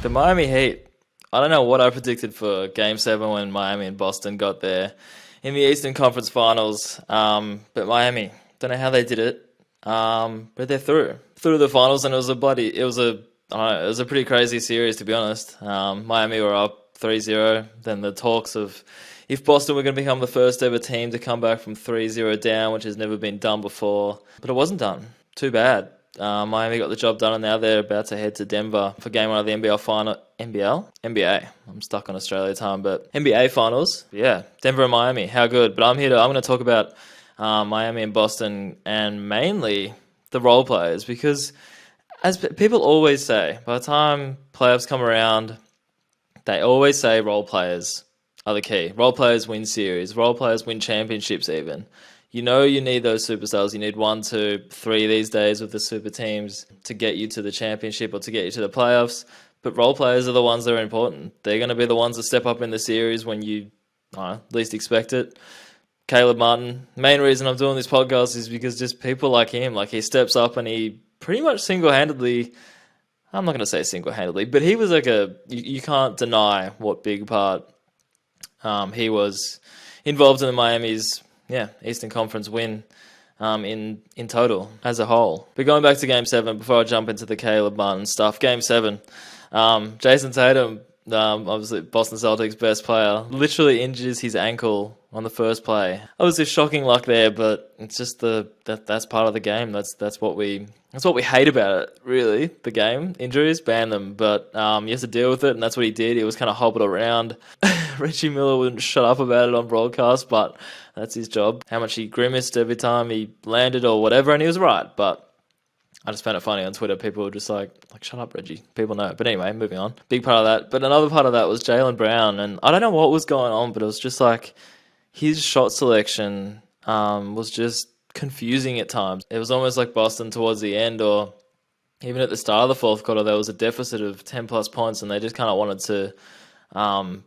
The Miami Heat. I don't know what I predicted for Game 7 when Miami and Boston got there in the Eastern Conference Finals. But Miami, don't know how they did it. But they're through the finals, and it was a pretty crazy series, to be honest. Miami were up 3-0. Then the talks of if Boston were going to become the first ever team to come back from 3-0 down, which has never been done before. But it wasn't done. Too bad. Miami got the job done, and now they're about to head to Denver for Game 1 of the NBL final. NBA. I'm stuck on Australia time, but NBA finals. Yeah, Denver and Miami. How good? But I'm going to talk about Miami and Boston, and mainly the role players, because as people always say, by the time playoffs come around, they always say role players are the key. Role players win series. Role players win championships even. You know you need those superstars. You need 1, 2, 3 these days with the super teams to get you to the championship or to get you to the playoffs. But role players are the ones that are important. They're going to be the ones that step up in the series when you least expect it. Caleb Martin, main reason I'm doing this podcast is because just people like him, like he steps up and he pretty much single-handedly, I'm not going to say single-handedly, but he was like you can't deny what big part he was involved in the Miami's Eastern Conference win in total as a whole. But going back to Game 7, before I jump into the Caleb Martin stuff, Game 7, Jason Tatum, obviously Boston Celtics' best player, literally injures his ankle on the first play. Obviously shocking luck there, but it's just that's part of the game. That's what we hate about it, really. The game, injuries, ban them, but you have to deal with it, and that's what he did. He was kind of hobbled around. Reggie Miller wouldn't shut up about it on broadcast, but that's his job. How much he grimaced every time he landed or whatever, and he was right. But I just found it funny on Twitter. People were just like shut up, Reggie. People know. But anyway, moving on. Big part of that. But another part of that was Jaylen Brown, and I don't know what was going on, but it was just like his shot selection was just confusing at times. It was almost like Boston towards the end, or even at the start of the fourth quarter, there was a deficit of 10 plus points, and they just kind of wanted to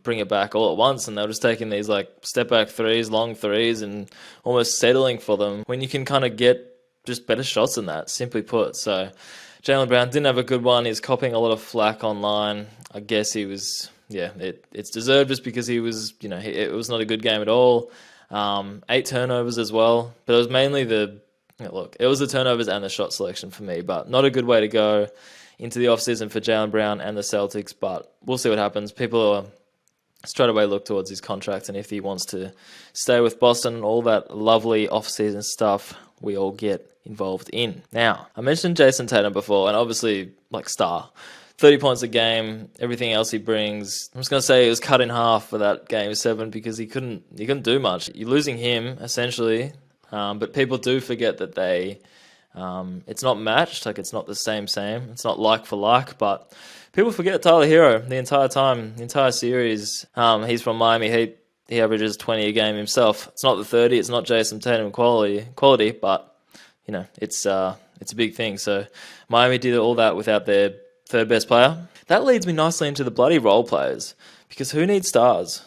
bring it back all at once, and they were just taking these like step back threes, long threes, and almost settling for them when you can kind of get just better shots than that, simply put. So Jaylen Brown didn't have a good one. He's copying a lot of flack online. I guess he was, it's deserved just because he was, it was not a good game at all. 8 turnovers as well, but it was mainly it was the turnovers and the shot selection for me, but not a good way to go into the offseason for Jaylen Brown and the Celtics, but we'll see what happens. People are straight away look towards his contract, and if he wants to stay with Boston and all that lovely offseason stuff we all get involved in. Now, I mentioned Jason Tatum before, and obviously, star. 30 points a game, everything else he brings. I'm just going to say it was cut in half for that Game 7 because he couldn't do much. You're losing him, essentially, but people do forget that it's not matched, it's not the same. It's not like for like, but people forget Tyler Hero the entire series. He's from Miami Heat. He averages 20 a game himself. It's not the 30. It's not Jason Tatum quality, but it's a big thing. So Miami did all that without their third best player. That leads me nicely into the bloody role players, because who needs stars?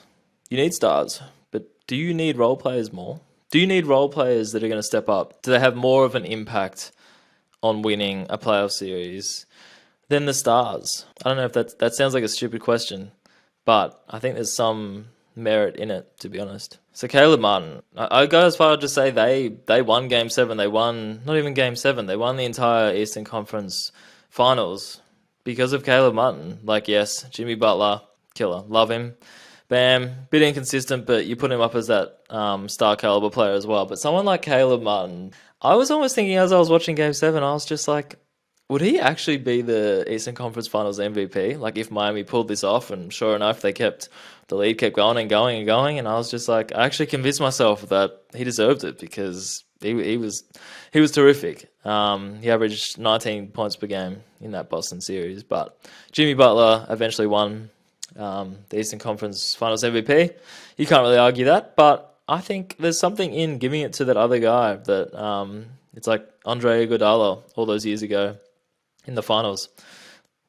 You need stars, but do you need role players more? Do you need role players that are going to step up? Do they have more of an impact on winning a playoff series than the stars? I don't know if that sounds like a stupid question, but I think there's some merit in it, to be honest. So Caleb Martin, I go as far as to say they won Game 7. They won, not even Game 7, they won the entire Eastern Conference Finals because of Caleb Martin. Yes, Jimmy Butler, killer, love him. Bam, bit inconsistent, but you put him up as that star caliber player as well. But someone like Caleb Martin, I was almost thinking as I was watching Game 7, I was just like, would he actually be the Eastern Conference Finals MVP? If Miami pulled this off, and sure enough, the lead kept going and going and going, and I was just like, I actually convinced myself that he deserved it because he was terrific. He averaged 19 points per game in that Boston series, but Jimmy Butler eventually won the Eastern Conference Finals MVP. You can't really argue that, but I think there's something in giving it to that other guy that it's like Andre Iguodala all those years ago in the finals.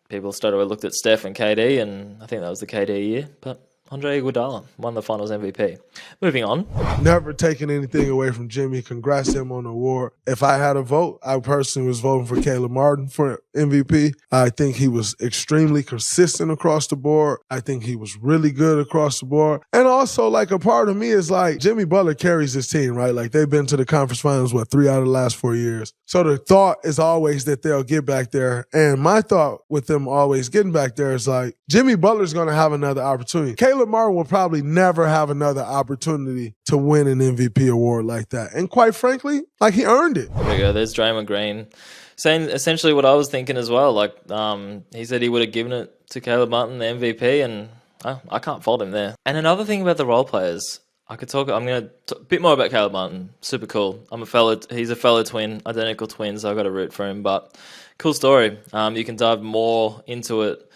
People straight away looked at Steph and KD, and I think that was the KD year, but Andre Iguodala won the Finals MVP. Moving on. Never taking anything away from Jimmy. Congrats to him on the award. If I had a vote, I personally was voting for Caleb Martin for MVP. I think he was extremely consistent across the board. I think he was really good across the board. And also, like, a part of me is like, Jimmy Butler carries this team, right? Like, they've been to the conference finals, 3 out of the last 4 years. So the thought is always that they'll get back there. And my thought with them always getting back there is like, Jimmy Butler's going to have another opportunity. Caleb Martin will probably never have another opportunity to win an MVP award like that. And quite frankly, like, he earned it. There you go. There's Draymond Green saying essentially what I was thinking as well. Like, he said he would have given it to Caleb Martin, the MVP, and I can't fault him there. And another thing about the role players, I'm going to talk a bit more about Caleb Martin. Super cool. He's a fellow twin, identical twin, so I've got to root for him. But cool story. You can dive more into it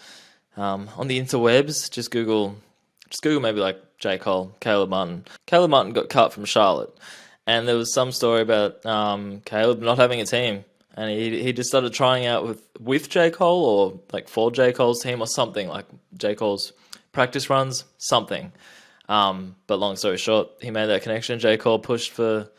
on the interwebs. Just Google maybe like J. Cole, Caleb Martin. Caleb Martin got cut from Charlotte, and there was some story about Caleb not having a team, and he just started trying out with J. Cole or like for J. Cole's team or something, like J. Cole's practice runs, something. But long story short, he made that connection. J. Cole pushed for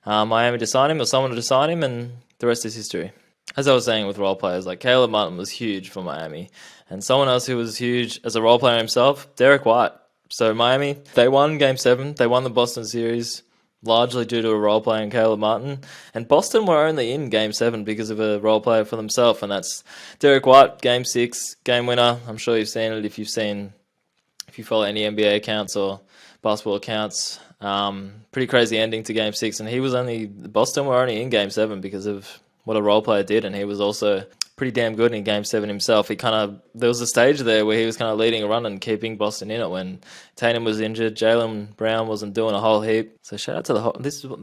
Miami to sign him or someone to sign him, and the rest is history. As I was saying with role players, like Caleb Martin was huge for Miami, and someone else who was huge as a role player himself, Derek White. So Miami, they won Game 7. They won the Boston series largely due to a role player in Caleb Martin. And Boston were only in Game 7 because of a role player for themselves, and that's Derek White, Game 6, game winner. I'm sure you've seen it if you follow any NBA accounts or basketball accounts. Pretty crazy ending to Game 6, and Boston were only in Game 7 because of what a role player did, and he was also pretty damn good in Game 7 himself. There was a stage there where he was kind of leading a run and keeping Boston in it when Tatum was injured. Jaylen Brown wasn't doing a whole heap. So shout out to that's what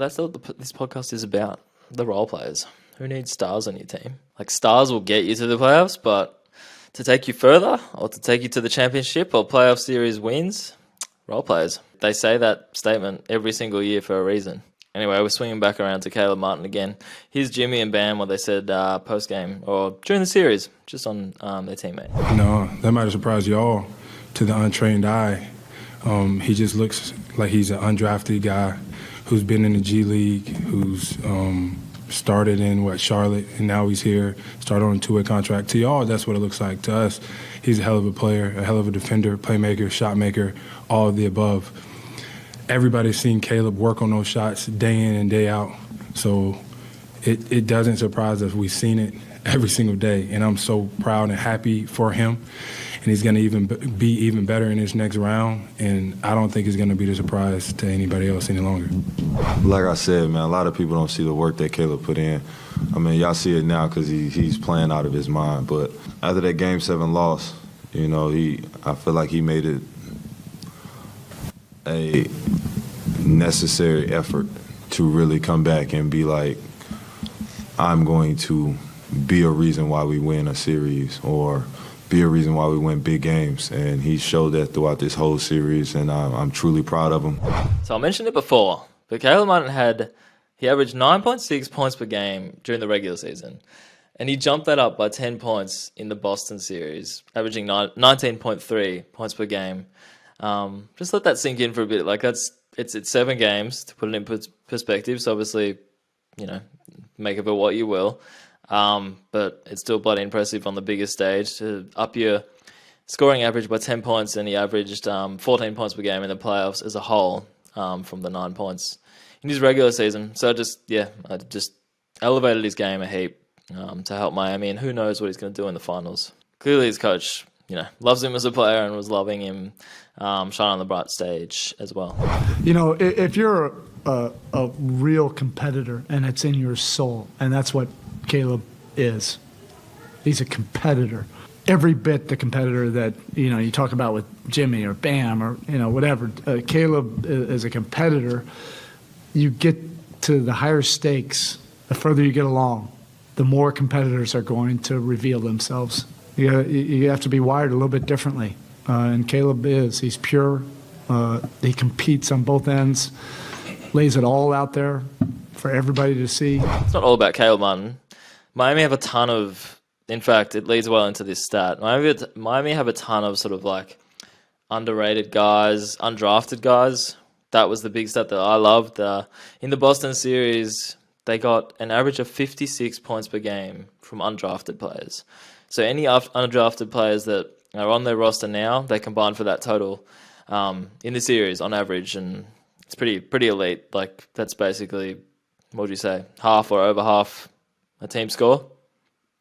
this podcast is about, the role players. Who needs stars on your team? Like, stars will get you to the playoffs, but to take you further or to take you to the championship or playoff series wins, role players. They say that statement every single year for a reason. Anyway, we're swinging back around to Caleb Martin again. Here's Jimmy and Bam, what they said post-game or during the series, just on their teammate. No, that might have surprised y'all to the untrained eye. He just looks like he's an undrafted guy who's been in the G League, who's started in, Charlotte, and now he's here, started on a 2-way contract. To y'all, that's what it looks like. To us, he's a hell of a player, a hell of a defender, playmaker, shot maker, all of the above. Everybody's seen Caleb work on those shots day in and day out. So it doesn't surprise us. We've seen it every single day. And I'm so proud and happy for him. And he's going to be even better in this next round. And I don't think it's going to be a surprise to anybody else any longer. Like I said, man, a lot of people don't see the work that Caleb put in. I mean, y'all see it now because he's playing out of his mind. But after that Game 7 loss, I feel like he made it a necessary effort to really come back and be like, I'm going to be a reason why we win a series or be a reason why we win big games. And he showed that throughout this whole series, and I'm truly proud of him. So I mentioned it before, but Caleb Martin averaged 9.6 points per game during the regular season. And he jumped that up by 10 points in the Boston series, averaging 19.3 points per game. Just let that sink in for a bit. Like, it's 7 games to put it in perspective. So obviously, make of it what you will. But it's still bloody impressive on the biggest stage to up your scoring average by 10 points, and he averaged 14 points per game in the playoffs as a whole from the 9 points in his regular season. So I just elevated his game a heap to help Miami, and who knows what he's going to do in the finals. Clearly his coach, loves him as a player and was loving him shine on the bright stage as well. If you're a real competitor and it's in your soul, and that's what Caleb is. He's a competitor. Every bit the competitor that, you talk about with Jimmy or Bam or, whatever. Caleb is a competitor. You get to the higher stakes, the further you get along, the more competitors are going to reveal themselves. You have to be wired a little bit differently. And Caleb is. He's pure. He competes on both ends, lays it all out there for everybody to see. It's not all about Caleb Martin. Miami have a ton of, in fact, it leads well into this stat. Miami have a ton of sort of like underrated guys, undrafted guys. That was the big stat that I loved. In the Boston series, they got an average of 56 points per game from undrafted players. So any undrafted players that are on their roster now, they combine for that total in the series on average, and it's pretty elite. Like, that's basically, what would you say, half or over half a team score,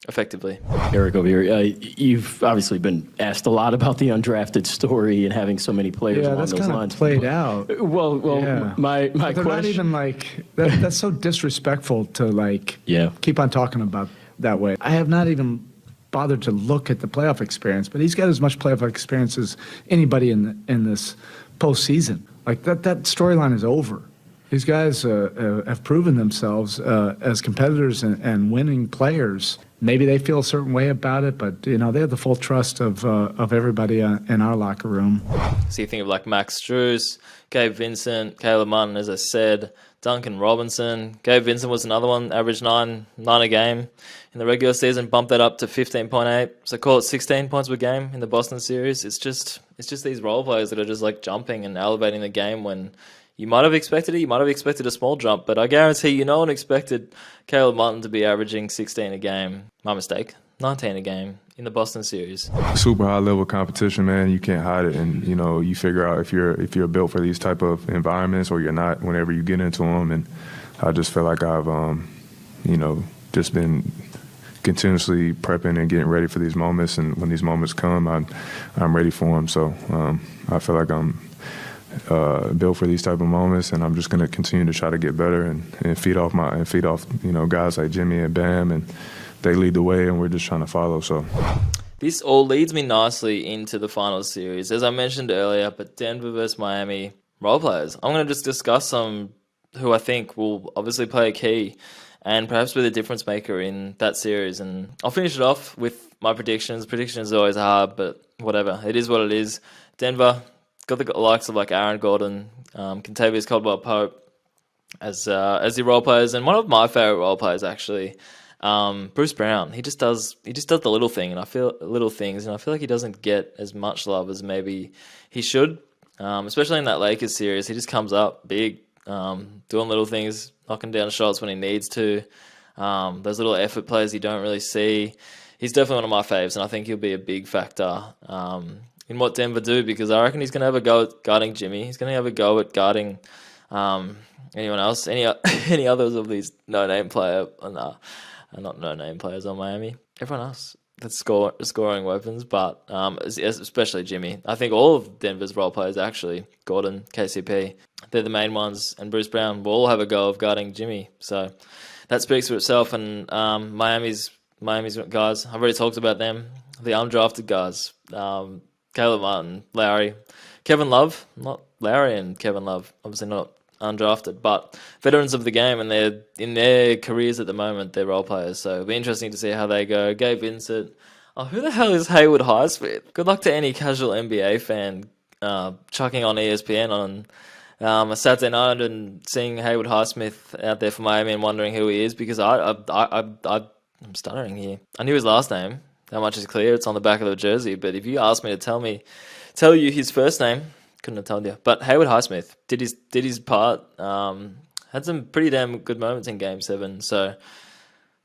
effectively. Eric over here, you've obviously been asked a lot about the undrafted story and having so many players along that's those kind of lines. played out. Well, Yeah. my But they're question. not even like that's so disrespectful to like Yeah. keep on talking about that way. I have not even bothered to look at the playoff experience, but he's got as much playoff experience as anybody in this postseason. Like that storyline is over. These guys have proven themselves as competitors and winning players. Maybe they feel a certain way about it, but they have the full trust of everybody in our locker room. So you think of like Max Strus, Gabe Vincent, Caleb Martin, as I said, Duncan Robinson. Gabe Vincent was another one, averaged nine a game in the regular season, bumped that up to 15.8. So call it 16 points per game in the Boston series. It's just these role players that are just like jumping and elevating the game when you might have expected it. You might have expected a small jump, but I guarantee no one expected Caleb Martin to be averaging 16 a game. My mistake, 19 a game in the Boston series. Super high level competition, man. You can't hide it, and you figure out if you're built for these type of environments or you're not whenever you get into them. And I just feel like I've just been continuously prepping and getting ready for these moments, and when these moments come, I'm ready for them. So I feel like I'm built for these type of moments, and I'm just going to continue to try to get better and feed off guys like Jimmy and Bam, and they lead the way, and we're just trying to follow. So this all leads me nicely into the finals series, as I mentioned earlier. But Denver versus Miami role players, I'm going to just discuss some who I think will obviously play a key and perhaps be the difference maker in that series. And I'll finish it off with my predictions. Predictions are always hard, but whatever, it is what it is. Denver got the likes of like Aaron Gordon, Kentavious Caldwell-Pope as the role players, and one of my favorite role players actually, Bruce Brown. He just does the little things, and I feel like he doesn't get as much love as maybe he should, especially in that Lakers series. He just comes up big, doing little things, knocking down shots when he needs to. Those little effort plays you don't really see. He's definitely one of my faves, and I think he'll be a big factor in what Denver do, because I reckon he's going to have a go at guarding Jimmy. He's going to have a go at guarding anyone else, any others of these no-name players. Not no-name players on Miami. Everyone else that's scoring weapons, but especially Jimmy. I think all of Denver's role players, actually, Gordon, KCP, they're the main ones, and Bruce Brown will all have a go of guarding Jimmy. So that speaks for itself. And Miami's guys, I've already talked about them. The undrafted guys, Caleb Martin, Lowry, Kevin Love, not Lowry and Kevin Love, obviously not undrafted, but veterans of the game, and they're in their careers at the moment, they're role players. So it'll be interesting to see how they go. Gabe Vincent. Oh, who the hell is Haywood Highsmith? Good luck to any casual NBA fan chucking on ESPN on a Saturday night and seeing Haywood Highsmith out there for Miami and wondering who he is, because I'm stuttering here. I knew his last name. How much is clear? It's on the back of the jersey. But if you asked me to tell you his first name, couldn't have told you. But Haywood Highsmith did his part. Had some pretty damn good moments in Game 7. So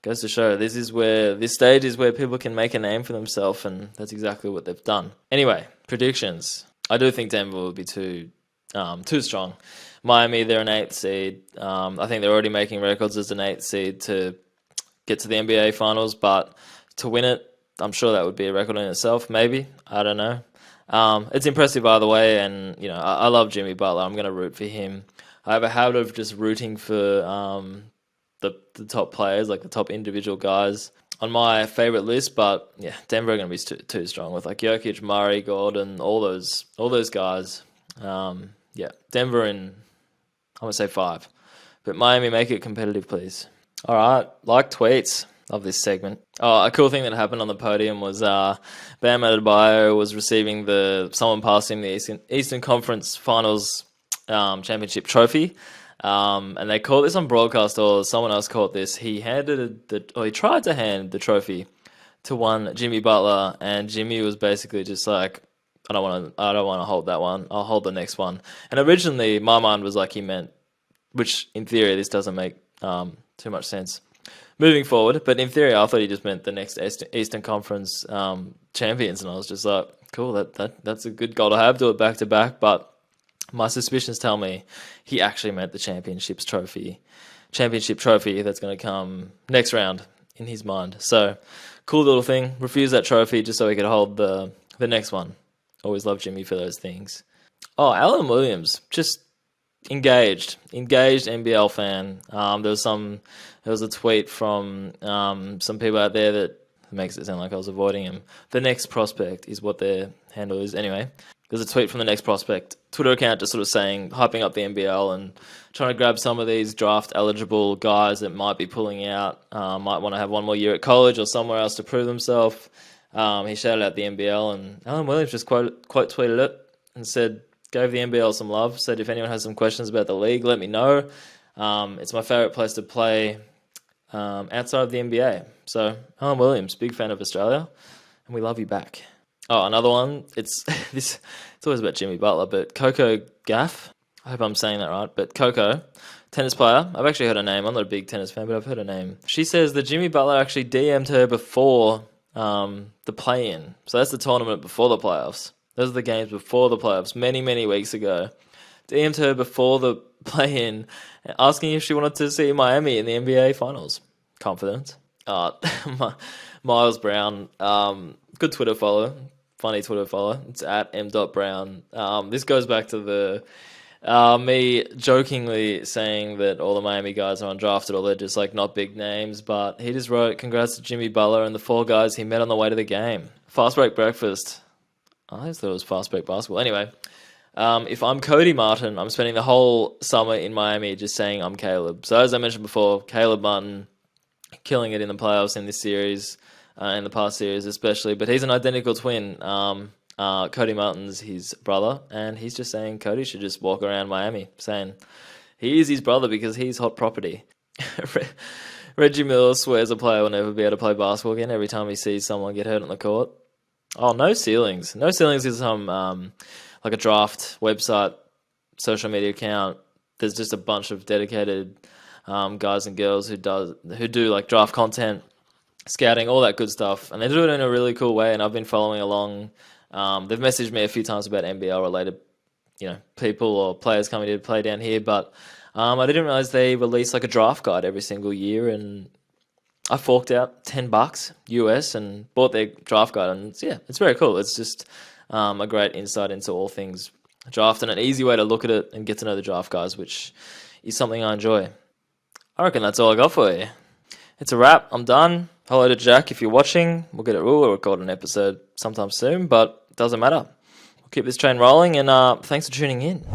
goes to show this stage is where people can make a name for themselves, and that's exactly what they've done. Anyway, predictions. I do think Denver will be too strong. Miami, they're an 8th seed. I think they're already making records as an 8th seed to get to the NBA Finals, but to win it, I'm sure that would be a record in itself, maybe. I don't know. It's impressive either way, and I love Jimmy Butler. I'm going to root for him. I have a habit of just rooting for the top players, like the top individual guys on my favorite list. But yeah, Denver are going to be too strong with like Jokic, Murray, Gordon, all those guys. Yeah, Denver in, I'm going to say 5. But Miami, make it competitive, please. All right, like tweets of this segment. Oh, a cool thing that happened on the podium was Bam Adebayo was receiving someone passed him the Eastern Conference Finals championship trophy. And they called this on broadcast, or someone else called this. He tried to hand the trophy to one Jimmy Butler, and Jimmy was basically just like, I don't want to hold that one. I'll hold the next one. And originally, my mind was like he meant, which in theory this doesn't make too much sense moving forward. But in theory, I thought he just meant the next Eastern Conference champions, and I was just like, cool, that's a good goal to have. Do it back to back, but my suspicions tell me he actually meant the championship trophy that's going to come next round in his mind. So cool little thing. Refuse that trophy just so he could hold the next one. Always love Jimmy for those things. Oh, Alan Williams, just engaged NBL fan. There was a tweet from some people out there that makes it sound like I was avoiding him. The Next Prospect is what their handle is. Anyway, there's a tweet from the Next Prospect Twitter account just sort of saying, hyping up the NBL and trying to grab some of these draft eligible guys that might be pulling out, might want to have one more year at college or somewhere else to prove themselves. He shouted out the NBL, and Alan Williams just quote tweeted it and said, gave the NBL some love, said if anyone has some questions about the league, let me know. It's my favourite place to play outside of the NBA. So, Alan Williams, big fan of Australia, and we love you back. Oh, another one, it's always about Jimmy Butler, but Coco Gauff, I hope I'm saying that right, but Coco, tennis player, I've actually heard her name, I'm not a big tennis fan, but I've heard her name. She says that Jimmy Butler actually DM'd her before the play-in. So that's the tournament before the playoffs. Those are the games before the playoffs, many, many weeks ago. DM'd her before the play-in, asking if she wanted to see Miami in the NBA Finals. Confidence. Miles Brown, good Twitter follow, funny Twitter follow. It's at m.brown. This goes back to the me jokingly saying that all the Miami guys are undrafted, or they're just like not big names, but he just wrote, congrats to Jimmy Butler and the 4 guys he met on the way to the game. Fast break breakfast. I just thought it was fast break basketball. Anyway, if I'm Cody Martin, I'm spending the whole summer in Miami just saying I'm Caleb. So as I mentioned before, Caleb Martin killing it in the playoffs in this series, in the past series especially, but he's an identical twin. Cody Martin's his brother, and he's just saying Cody should just walk around Miami saying he is his brother because he's hot property. Reggie Miller swears a player will never be able to play basketball again every time he sees someone get hurt on the court. Oh, No Ceilings. No Ceilings is some like a draft website, social media account. There's just a bunch of dedicated guys and girls who do like draft content, scouting, all that good stuff, and they do it in a really cool way. And I've been following along. They've messaged me a few times about NBL related, people or players coming to play down here, but I didn't realize they release like a draft guide every single year, and I forked out $10 US and bought their draft guide, and it's very cool. It's just a great insight into all things draft and an easy way to look at it and get to know the draft guys, which is something I enjoy. I reckon that's all I got for you. It's a wrap. I'm done. Hello to Jack if you're watching. We'll record an episode sometime soon, but it doesn't matter. We'll keep this train rolling, and thanks for tuning in.